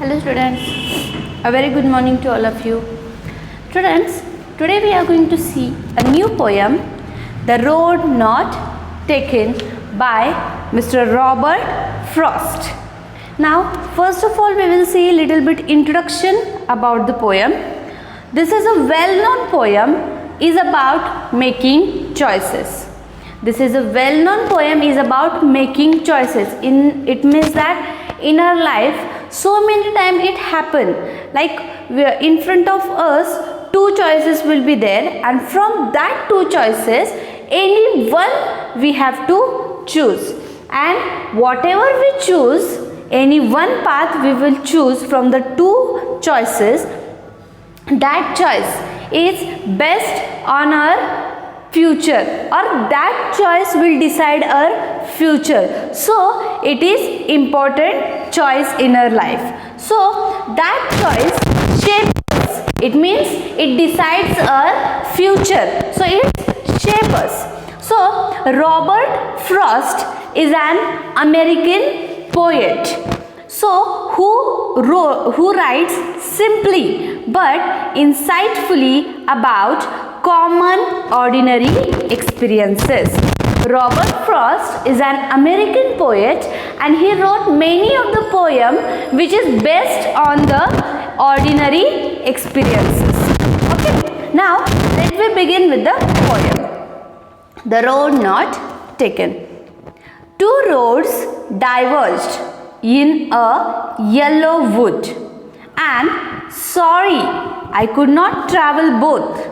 Hello students, a very good morning to all of you. Students, today we are going to see a new poem, The Road Not Taken by Mr. Robert Frost. Now, first of all, we will see a little bit introduction about the poem. This is a well-known poem, is about making choices. This is a well-known poem is about making choices. It means that in our life, so many times it happen, like in front of us two choices will be there, and from that two choices any one we have to choose, and whatever we choose, any one path we will choose from the two choices, that choice is best on our future, or that choice will decide our future. So it is important choice in our life. So that choice shapes us. It means it decides our future. So it shapes us. So Robert Frost is an American poet. So who writes simply but insightfully about common ordinary experiences. Robert Frost is an American poet and he wrote many of the poems which is based on the ordinary experiences. Okay, now let me begin with the poem. The Road Not Taken. Two roads diverged in a yellow wood, and sorry, I could not travel both.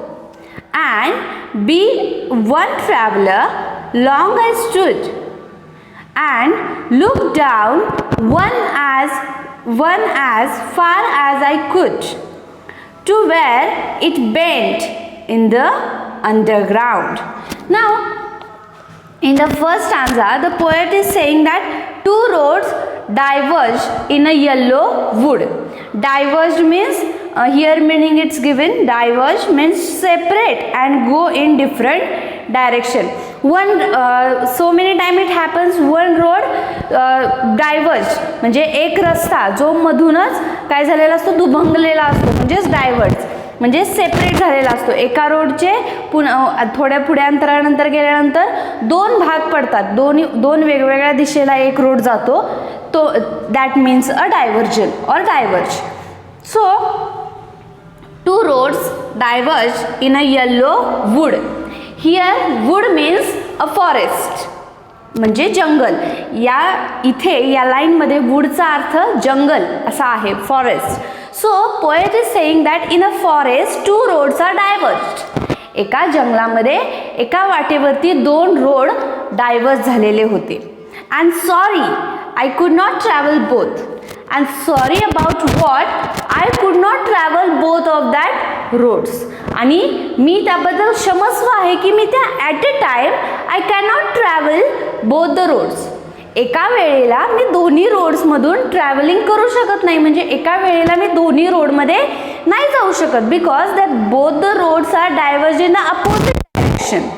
And be one traveler, long I stood and looked down one as far as I could to where it bent in the underground. Now, in the first stanza, the poet is saying that two roads diverged in a yellow wood. Diverged means here meaning it's given, diverge means separate and go in different direction. So many time it happens, one road diverged म्हणजे एक रस्ता जो मधूनच काय झालेला असतो, दुभंगलेला असतो, म्हणजेच डायव्हर्ज म्हणजे सेपरेट झालेला असतो. एका रोडचे थोड्या पुढे अंतरानंतर गेल्यानंतर दोन भाग पडतात, दोन वेगवेगळ्या दिशेला एक रोड जातो, तो दॅट मीन्स अ डायव्हर्जन और diverge. So two roads diverged in a yellow wood. Here wood means a forest, म्हणजे जंगल. या इथे या लाईन मध्ये वुडचा अर्थ जंगल असा आहे, forest. So poet is saying that in a forest two roads are diverged. एका जंगलामध्ये एका वाटेवरती दोन रोड डायव्हर्ज झालेले होते. And sorry I could not travel both. And sorry about what? I could not travel both of that roads. आणि मी त्याबद्दल क्षमस्व आहे की मी त्या at a time I cannot travel both the roads. एका वेळेला मी दोन्ही रोड्स मधून ट्रॅव्हलिंग करू शकत नाही, म्हणजे एका वेळेला मी दोन्ही रोड मध्ये नाही जाऊ शकत, because that both the roads are diverge in the opposite direction.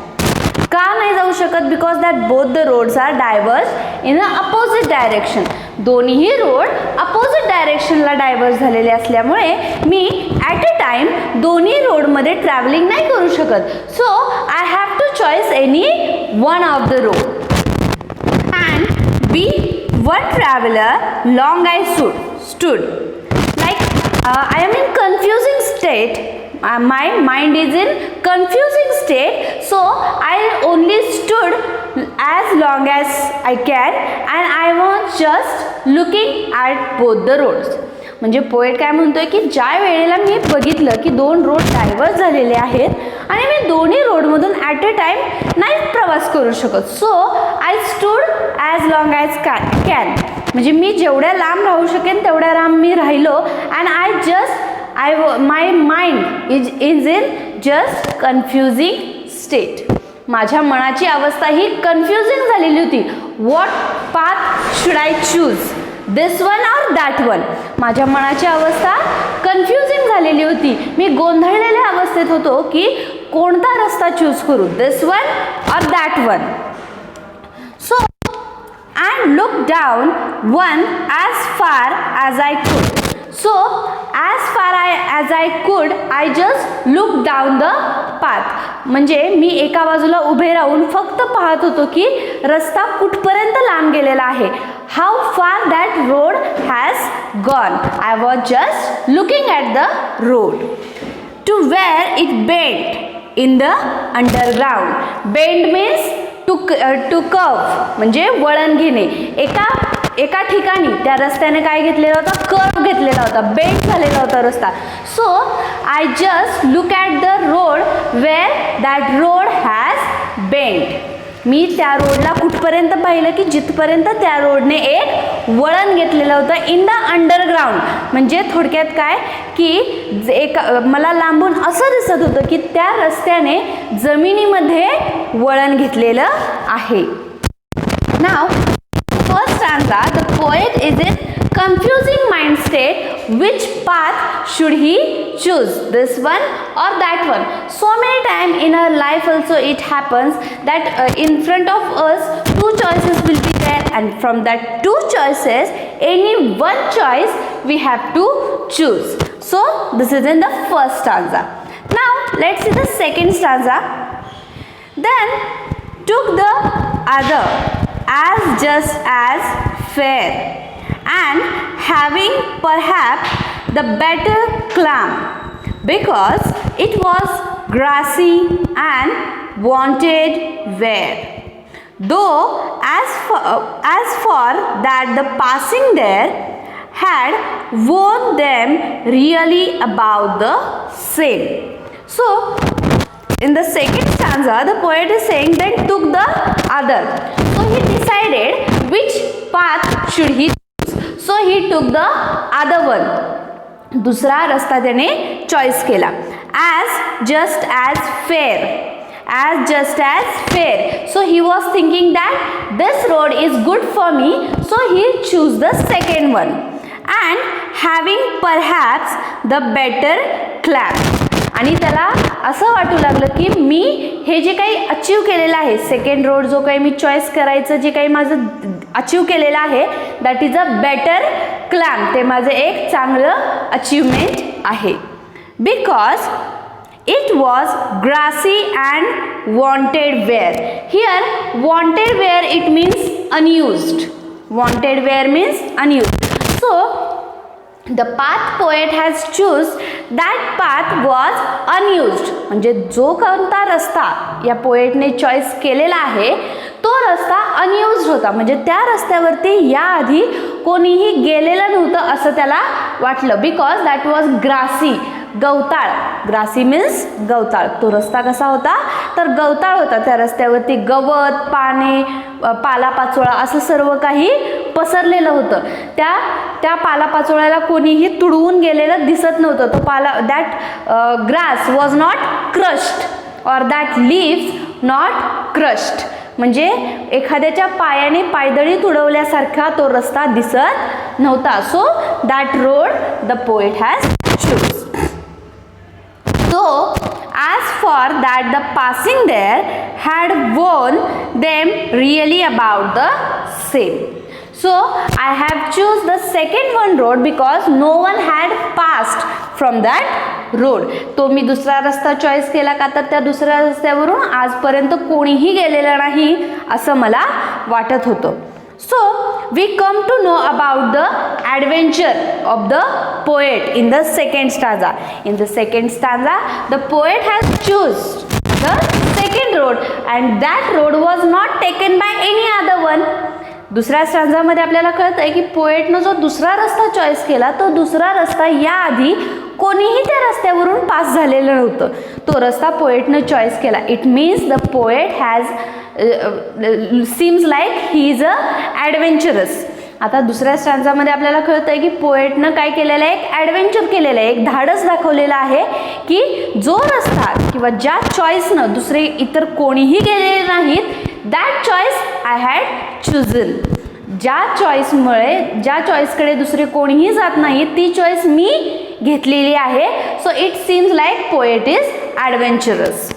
का नाही जाऊ शकत? Because that both the roads are diverge in a opposite direction. दोन्हीही रोड अपोजिट डायरेक्शनला डायव्हर्ज झालेले असल्यामुळे मी ॲट अ टाइम दोन्ही रोडमध्ये ट्रॅव्हलिंग नाही करू शकत. So I have to choice any one of the road and be one traveller long I stood. Like I am in confusing state. My mind is in confusing state, so I only stood as long as I can and I was just looking at both the roads. म्हणजे poet काय म्हणतोय की ज्या वेळेला मी बघितलं की दोन road diverge झालेले आहेत आणि मी दोन्ही रोडमधून ॲट अ टाइम नाही प्रवास करू शकत, so I stood as long as can. म्हणजे मी जेवढ्या लांब राहू शकेन तेवढ्या लांब मी राहिलो. And my mind is in just confusing state. माझ्या मनाची अवस्था ही कन्फ्युजिंग झालेली होती. what path should I choose, this one or that one? माझ्या मनाची अवस्था कन्फ्युजिंग झालेली होती. मी गोंधळलेल्या अवस्थेत होतो की कोणता रस्ता चूज करू, this one or that one. So and looked down one as far as I could. So as far as I could, I just looked down the path. म्हणजे मी एका बाजूला उभे राहून फक्त पाहत होतो की रस्ता कुठपर्यंत लांब गेलेला आहे. How far that road has gone. I was just looking at the road. To where it bent in the underground. Bend means to curve म्हणजे वळण घेणे. एका ठिकाणी त्या रस्त्याने काय घेतलेला होता, कर्व घेतलेला होता, बेंड झालेला होता रस्ता. So I just look at the road where that road has bend. मी त्या रोडला कुठपर्यंत पाहिलं की जिथपर्यंत त्या रोडने एक वळण घेतलेलं होतं इन द अंडरग्राउंड. म्हणजे थोडक्यात काय की मला लांबून असं दिसत होतं की त्या रस्त्याने जमिनीमध्ये वळण घेतलेलं आहे. नाव first stanza, the poet is in confusing mind state. Which path should he choose, this one or that one? So many times in our life also it happens that in front of us two choices will be there, and from that two choices any one choice we have to choose. So this is in the first stanza. Now let's see the second stanza. Then took the other as just as fair, and having perhaps the better climb, because it was grassy and wanted wear. Though as for that the passing there had warned them really about the same. So in the second stanza, the poet is saying that took the other. So he decided which path should he choose. So he took the other one. दूसरा रस्ता त्याने choice केला. As just as fair. As just as fair. So he was thinking that this road is good for me. So he chose the second one. And having perhaps the better climb. आणि त्याला असं वाटू लागलं की मी हे जे काही achieve केलेलं आहे, सेकंड रोड जो काही मी चॉईस करायचं जे काही माझं अचीव केलेलं आहे, that is a better climb. ते माझं एक चांगलं अचीवमेंट आहे. Because it was grassy and wanted wear. Here wanted wear it means unused. Wanted wear means unused. So the path poet has choose that path was unused. म्हणजे जो कोणता रस्ता या पोएटने चॉईस केलेला आहे तो रस्ता अनयुज्ड होता. म्हणजे त्या रस्त्यावरती याआधी कोणीही गेलेलं नव्हतं असं त्याला वाटलं. Because that was grassy. गवताळ. ग्रासी मीन्स गवताळ. तो रस्ता कसा होता तर गवताळ होता. त्या रस्त्यावरती गवत, पाने, पालापाचोळा असं सर्व काही पसरलेलं होतं. त्या पालापाचोळ्याला कोणीही तुडवून गेलेलं दिसत नव्हतं. तो that grass was not crushed or that leaves not crushed. म्हणजे एखाद्याच्या पायाने पायदळी तुडवल्यासारखा तो रस्ता दिसत नव्हता. So that road the poet has choose. So as for that the passing there had warned them really about the same. So I have choose the second one road because no one had passed from that road. तो मी दुसरा रस्ता choice केला का तर त्या दुसऱ्या रस्त्यावरून आजपर्यंत कोणीही गेलेलं नाही असं मला वाटत होतं. So we come to know about the adventure of the poet in the second stanza. In the second stanza, the poet has choose the second road and that road was not taken by any other one. दुसऱ्या स्टांजामध्ये आपल्याला कळत आहे की पोएटनं जो दुसरा रस्ता choice केला तो दुसरा रस्ता याआधी कोणीही त्या रस्त्यावरून पास झालेलं नव्हतं. तो रस्ता पोएटनं चॉईस केला. It means the poet has seems like he is a adventurous. आता दुसऱ्या स्टांजामध्ये आपल्याला कळत आहे की पोएटनं काय केलेलं आहे, एक ॲडव्हेंचर केलेलं आहे, एक धाडस दाखवलेलं आहे की जो रस्ता किंवा ज्या चॉईसनं दुसरे इतर कोणीही गेलेले नाहीत that choice I had chosen. ज्या चॉईसकडे दुसरे कोणीही जात नाही ती चॉईस मी घेतलेली आहे. So it seems like poet is adventurous.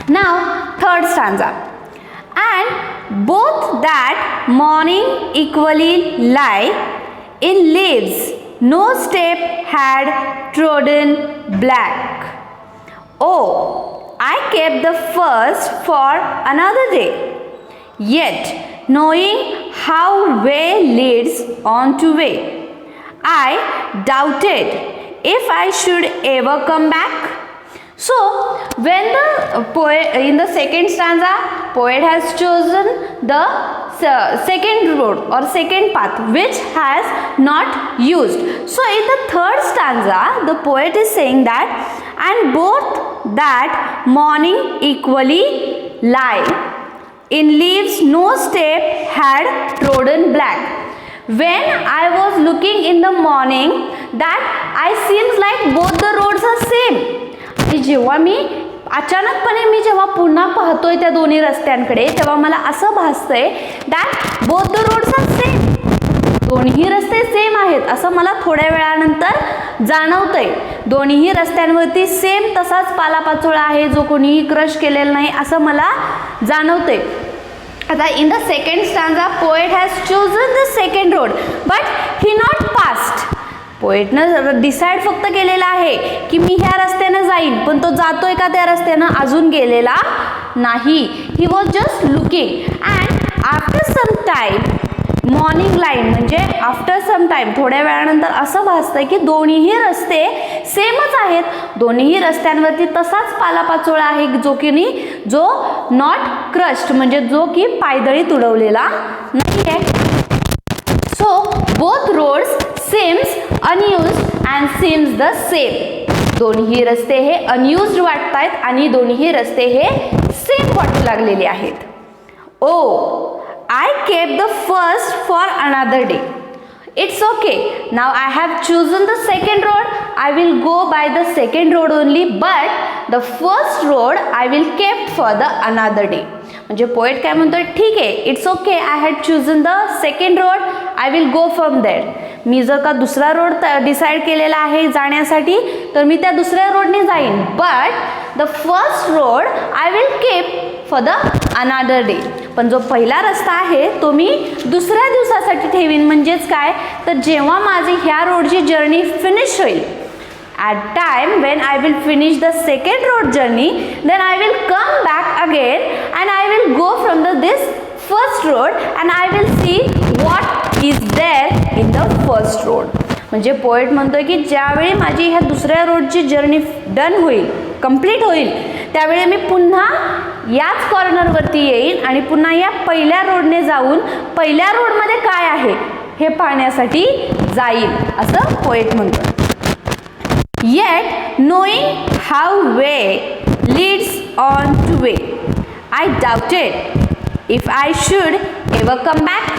Now third stanza. And both that morning equally lie in leaves no step had trodden black. Oh, I kept the first for another day. Yet, knowing how way leads on to way, I doubted if I should ever come back. So, when the poet in the second stanza, poet has chosen the second road or second path which has not used. So, in the third stanza, the poet is saying that, and both that morning equally lie. In leaves no step had trodden black. When I was looking in the morning, that I seems like both the roads are same. जेव्हा मी अचानकपणे जेव्हा पुन्हा पाहतोय त्या दोन्ही रस्त्यांकडे, तेव्हा मला असं भासतंय that both the roads are same. दोन्ही रस्ते सेम आहेत असं मला थोड्या वेळानंतर जाणवतंय. दोन्ही रस्त्यांवरती सेम तसाच पालापाचोळा आहे जो कोणीही क्रश केलेला नाही असं मला जाणवतंय. आता in the second stanza poet has chosen the second road but he not past. पोएटनं डिसाईड फक्त केलेला आहे की मी ह्या रस्त्यानं जाईन, पण तो जातोय का त्या रस्त्यानं अजून गेलेला नाही. He was just looking and after some time morning line म्हणजे आफ्टर सम टाईम थोड्या वेळानंतर असं भासतंय की दोन्हीही रस्ते सेमच आहेत. दोन्हीही रस्त्यांवरती तसाच पालापाचोळा आहे जो नॉट क्रश्ड म्हणजे जो की पायदळी तुडवलेला नाही आहे. सो बोथ रोड्स सेम्स अनयुज्ड अँड सीम्स द सेम. दोन्ही रस्ते हे अनयुज्ड वाटतायत आणि दोन्ही रस्ते हे सेम वाटू लागलेले आहेत. Oh I kept the first for another day. It's okay. Now I have chosen the second road. I will go by the second road only, but the first road I will keep for the another day. म्हणजे poet काय म्हणतोय, ठीक आहे, it's okay, I had chosen the second road, I will go from there. मी जर का दुसरा road decide केलेला आहे जाण्यासाठी तर मी त्या दुसऱ्या रोडने जाईन, but the first road I will keep for the another day. पण जो पहिला रस्ता आहे तो मी दुसऱ्या दिवसासाठी ठेवीन. म्हणजेच काय तर जेव्हा माझी ह्या रोडची जर्नी फिनिश होईल, at time when I will finish the second road journey, then I will come back again and I will go from this first road and I will see what is there in the first road. म्हणजे poet म्हणतोय की ज्यावेळी माझी ह्या दुसऱ्या रोडची journey done होईल, complete होईल, त्यावेळी मी पुन्हा याच कॉर्नरवरती येईन आणि पुन्हा या पहिल्या रोडने जाऊन पहिल्या रोडमध्ये काय आहे हे पाहण्यासाठी जाईल असं पोएट म्हणतोय. Yet knowing how way leads on to way, I doubted if I should ever come back.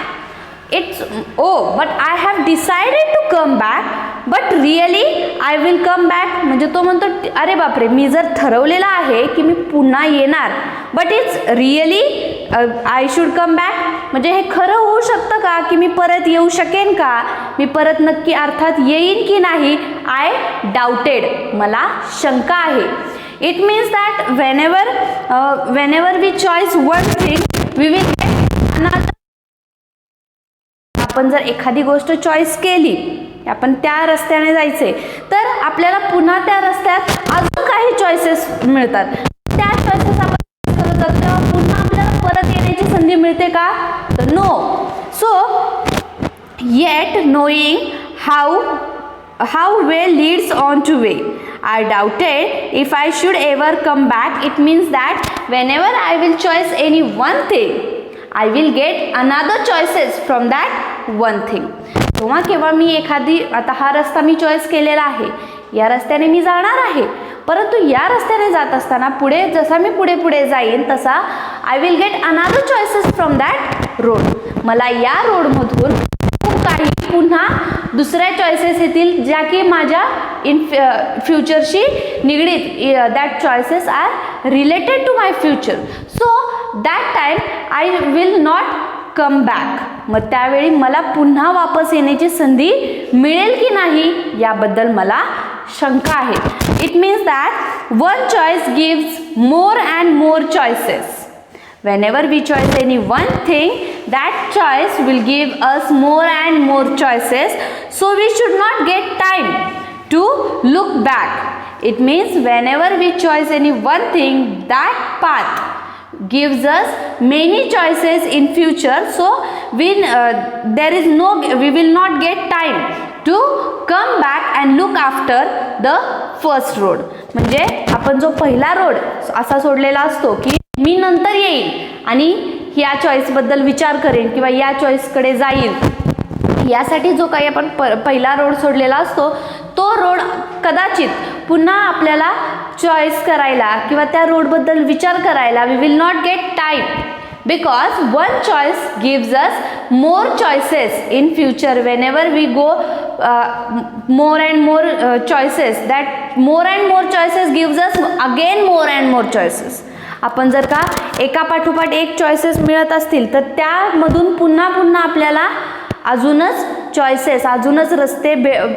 But I have decided to come back, but really I will come back. म्हणजे तो म्हणतो अरे बापरे, मी जर ठरवलेला आहे की मी पुन्हा येणार, but it's really I should come back. म्हणजे हे खरं होऊ शकतं का की मी परत येऊ शकेन का, मी परत नक्की अर्थात येईन की नाही. आय डाउटेड, मला शंका आहे. It means that whenever we choose one thing we will get another. आपण जर एखादी गोष्ट चॉईस केली, आपण त्या रस्त्याने जायचे, तर आपल्याला पुन्हा त्या रस्त्यात अजून काही चॉईसेस मिळतात. त्या चॉईसेस आपण करतात तेव्हा पुन्हा आपल्याला परत येण्याची संधी मिळते का, तर no. So yet knowing how way leads on to way, I doubted if I should ever come back. It means that whenever I will choose any one thing, I will get another choices from that one thing. जेव्हा केव्हा मी एखादी, आता हा रस्ता मी choice केलेला आहे, या रस्त्याने मी जाणार आहे, परंतु या रस्त्याने जात असताना पुढे जसा मी पुढे जाईन तसा I will get another choices from that road. मला या रोडमधून खूप काही पुन्हा दुसऱ्या चॉईसेस येतील ज्या की माझ्या फ्युचरशी निगडीत. That choices are related to my future. So that time I will not come back. मग त्यावेळी मला पुन्हा वापस येण्याची संधी मिळेल की नाही याबद्दल मला शंका आहे. It means that one choice gives more and more choices. Whenever we choose any one thing, that choice will give us more and more choices. So we should not get time to look back. It means whenever we choose any one thing, that path gives us many choices in future. So we will not get time to come back and look after the first road. म्हणजे आपण जो पहिला road असा सोडलेला असतो की मी नंतर येईल आणि या चॉईस बद्दल विचार करेन किंवा या चॉईस कडे जाईल, यासाठी जो काही आपण पहिला रोड सोडलेला असतो तो रोड कदाचित पुन्हा आपल्याला चॉईस करायला किंवा त्या रोड बद्दल विचार करायला we will not get time, because one choice gives us more choices in future. Whenever we go more and more choices, that more and more choices gives us again more and more choices. आपण जर का एका पाठोपाठ एक choices मिळत असतील तर त्यामधून पुन्हा पुन्हा आपल्याला अजूनच चॉईसेस, अजूनच रस्ते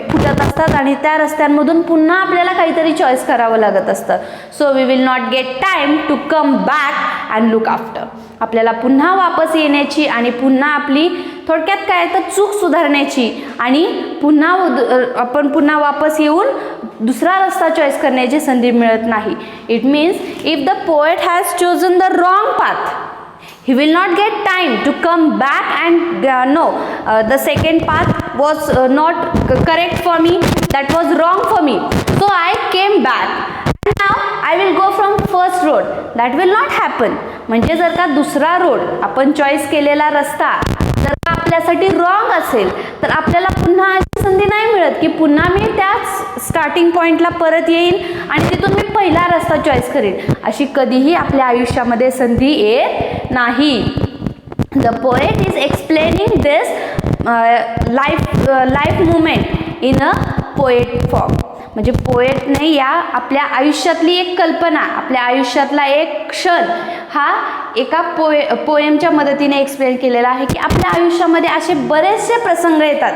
फुटत असतात आणि त्या रस्त्यांमधून पुन्हा आपल्याला काहीतरी चॉईस करावं लागत असतं. So we will not get time to come back and look after. आपल्याला पुन्हा वापस येण्याची आणि पुन्हा आपली थोडक्यात काय तर चूक सुधारण्याची आणि आपण पुन्हा वापस येऊन दुसरा रस्ता चॉईस करण्याची संधी मिळत नाही. It means if the poet has chosen the wrong path, he will not get time to come back and no, the second path was not correct for me, that was wrong for me, so I came back and now I will go from first road. That will not happen. म्हणजे जर का दुसरा road आपण choice केलेला रस्ता जर का आपल्यासाठी रॉंग असेल तर आपल्याला पुन्हा अशी संधी नाही मिळत की पुन्हा मी त्याच स्टार्टिंग पॉइंटला परत येईल आणि तिथून मी पहिला रस्ता चॉईस करेन. अशी कधीही आपल्या आयुष्यामध्ये संधी येत नाही. The poet is explaining this life movement in a poet form. म्हणजे पोएटने या आपल्या आयुष्यातली एक कल्पना, आपल्या आयुष्यातला एक क्षण हा एका पोएमच्या मदतीने एक्सप्लेन केलेला आहे की आपल्या आयुष्यामध्ये असे बरेचसे प्रसंग येतात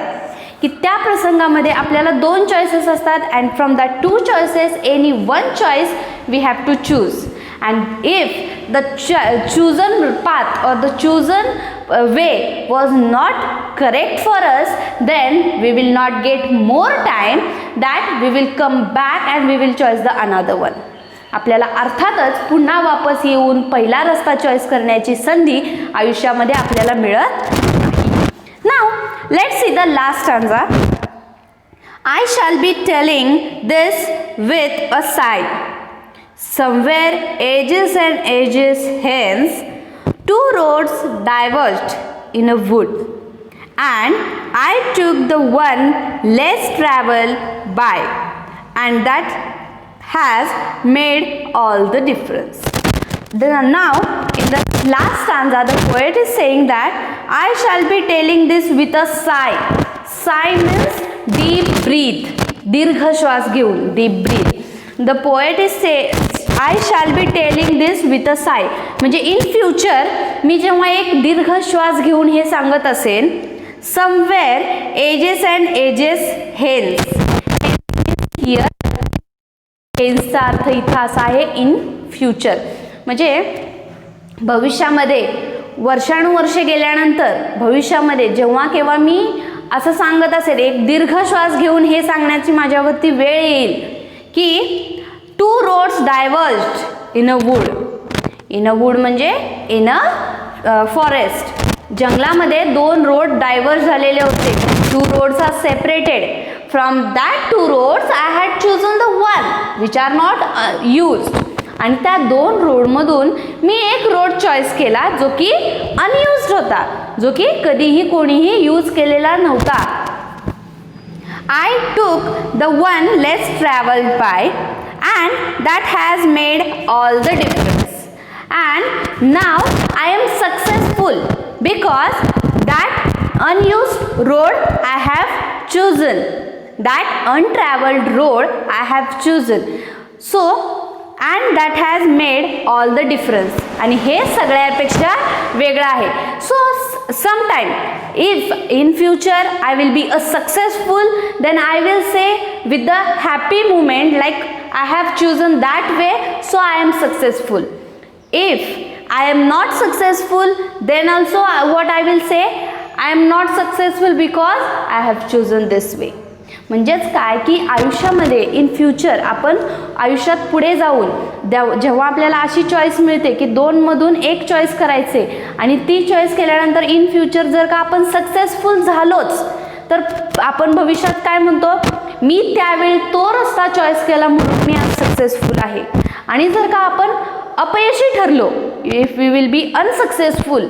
की त्या प्रसंगामध्ये आपल्याला दोन चॉईसेस असतात and from that two choices any one choice we have to choose. And if the chosen path or the chosen way was not correct for us, then we will not get more time, that we will come back and we will choose the another one. आपल्याला अर्थातच पुन्हा वापस येऊन पहिला रस्ता choice करण्याची संधी आयुष्यामध्ये आपल्याला मिळत नाही. Now let's see the last stanza. I shall be telling this with a sigh. Somewhere ages and ages hence, two roads diverged in a wood, and I took the one less traveled by, and that has made all the difference. Now, in the last stanza, the poet is saying that I shall be telling this with a sigh. Sigh means deep breathe, दीर्घ श्वास घेऊन, deep breathe. The poet is saying I shall be telling this with a sigh. म्हणजे in future मी जेव्हा एक दीर्घ श्वास घेऊन हे सांगत असेन, somewhere ages and ages hence. Here hence चा अर्थ इथं असा आहे इन फ्युचर. म्हणजे भविष्यामध्ये वर्षानुवर्ष गेल्यानंतर भविष्यामध्ये जेव्हा केव्हा मी असं सांगत असेल, एक दीर्घ श्वास घेऊन हे सांगण्याची माझ्यावरती वेळ येईल की two roads diverged in a wood. In a wood म्हणजे in a forest. जंगलामध्ये दोन रोड डायव्हर्ज झालेले होते. Two roads are separated. From that two roads I had chosen the one which are not used. आणि त्या दोन रोडमधून मी एक road choice केला जो की अनयुज्ड होता, जो की कधीही कोणीही यूज केलेला नव्हता. I took the one less traveled by, and that has made all the difference. And now I am successful because that unused road I have chosen, that untraveled road I have chosen. So and that has made all the difference. आणि हे सगळ्यापेक्षा वेगळं आहे. So sometime if in future I will be a successful, then I will say with the happy moment like I have chosen that way, so I am successful. If I am not successful, then also what I will say, I am not successful because I have chosen this way. म्हणजेच काय की आयुष्यामध्ये in future आपण आयुष्यात पुढे जाऊन जेव्हा आपल्याला अशी चॉईस मिळते की दोनमधून एक चॉईस करायचे आणि ती चॉईस केल्यानंतर इन फ्युचर जर का आपण सक्सेसफुल झालोच तर आपण भविष्यात काय म्हणतो, मी त्यावेळी तो रस्ता चॉईस केला म्हणून मी आज सक्सेसफुल आहे. आणि जर का आपण अपयशी ठरलो, if we will be unsuccessful,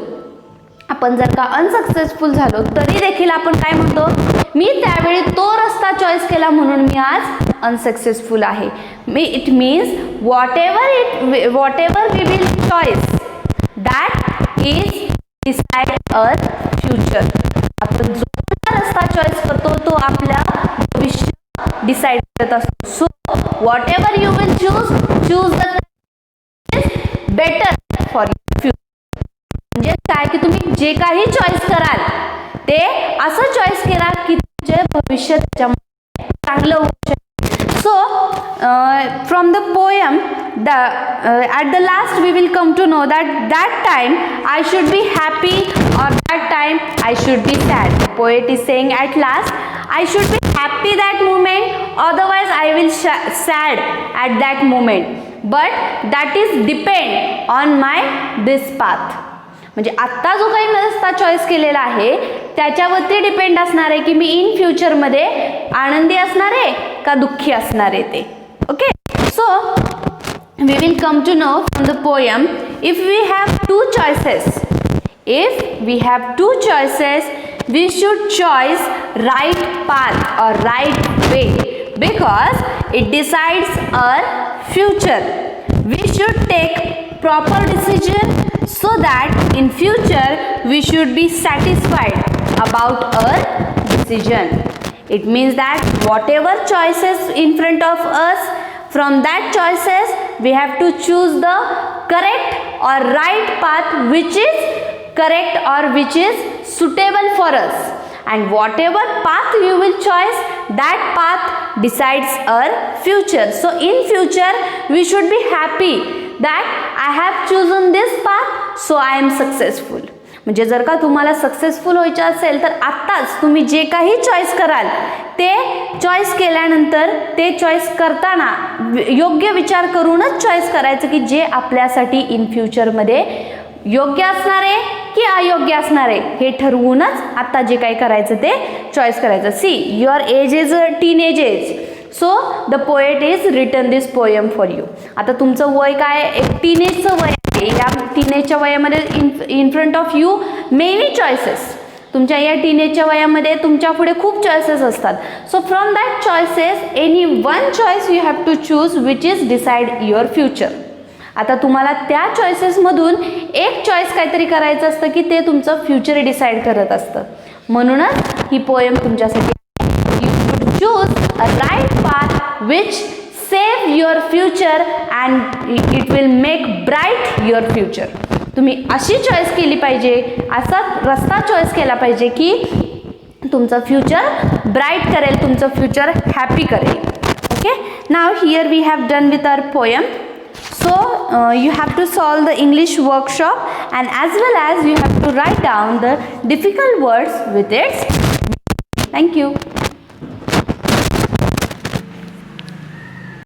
आपण जर का अनसक्सेसफुल झालो तरी देखील आपण काय म्हणतो, मी त्यावेळी तो रस्ता चॉईस केला म्हणून मी आज अनसक्सेसफुल आहे. It means whatever we will choice that is decide our future. आपण जो रस्ता चॉईस करतो तो आपल्या भविष्य डिसाइड करत असतो. So what ever you will choose the better for your future. म्हणजे काय की तुम्ही जे काही चॉईस कराल ते असं चॉईस करा की तुमचे भविष्य त्याच्यामध्ये चांगलं होऊ शकेल. So from the poem at the last we will come to know that time I should be happy or that time I should be sad. The poet is saying at last I should be happy that moment, otherwise I will sad at that moment, but that is depend on my this path. म्हणजे आत्ता जो काही मी रस्ता choice केलेला आहे त्याच्यावरती depend असणार आहे की मी इन फ्युचरमध्ये आनंदी असणार आहे का दुःखी असणार आहे ते. Okay, so we will come to know from the poem, if we have two choices, we should choose right path or right way because it decides our future. We should take proper decision so that in future we should be satisfied about our decision. It means that whatever choices in front of us, from that choices we have to choose the correct or right path which is correct or which is suitable for us. And whatever path you will choose, that path decides our future. So in future we should be happy that I have chosen this path, so I am successful. म्हणजे जर का तुम्हाला successful व्हायचे असेल तर आत्ताच तुम्ही जे काही चॉईस कराल ते चॉईस केल्यानंतर ते चॉईस करताना योग्य विचार करूनच चॉईस करायचं की जे आपल्यासाठी इन फ्युचरमध्ये योग्य असणार आहे की अयोग्य असणार आहे हे ठरवूनच आता जे काही करायचं ते चॉईस करायचं. See your age is a teenage age, so the poet is written this poem for you. आता तुमचं वय काय, एक टीनेजचं वय आहे. या टीनेजच्या वयामध्ये in front of you many choices. तुमच्या या टीनेजच्या वयामध्ये तुमच्या पुढे खूप चॉईसेस असतात. So from that choices any one choice you have to choose which is decide your future. आता तुम्हाला त्या चॉईसेसमधून एक चॉईस काहीतरी करायचं असतं की ते तुमचं फ्युचर डिसाइड करत असतं. म्हणूनच ही पोएम तुमच्यासाठी, you should choose a right path which save your future and it will make bright your future. तुम्ही अशी चॉईस केली पाहिजे, असा रस्ता चॉईस केला पाहिजे की तुमचं फ्युचर ब्राईट करेल, तुमचं फ्युचर हॅपी करेल. Okay, now here we have done with our poem. So you have to solve the English workshop and as well as you have to write down the difficult words with its. Thank you.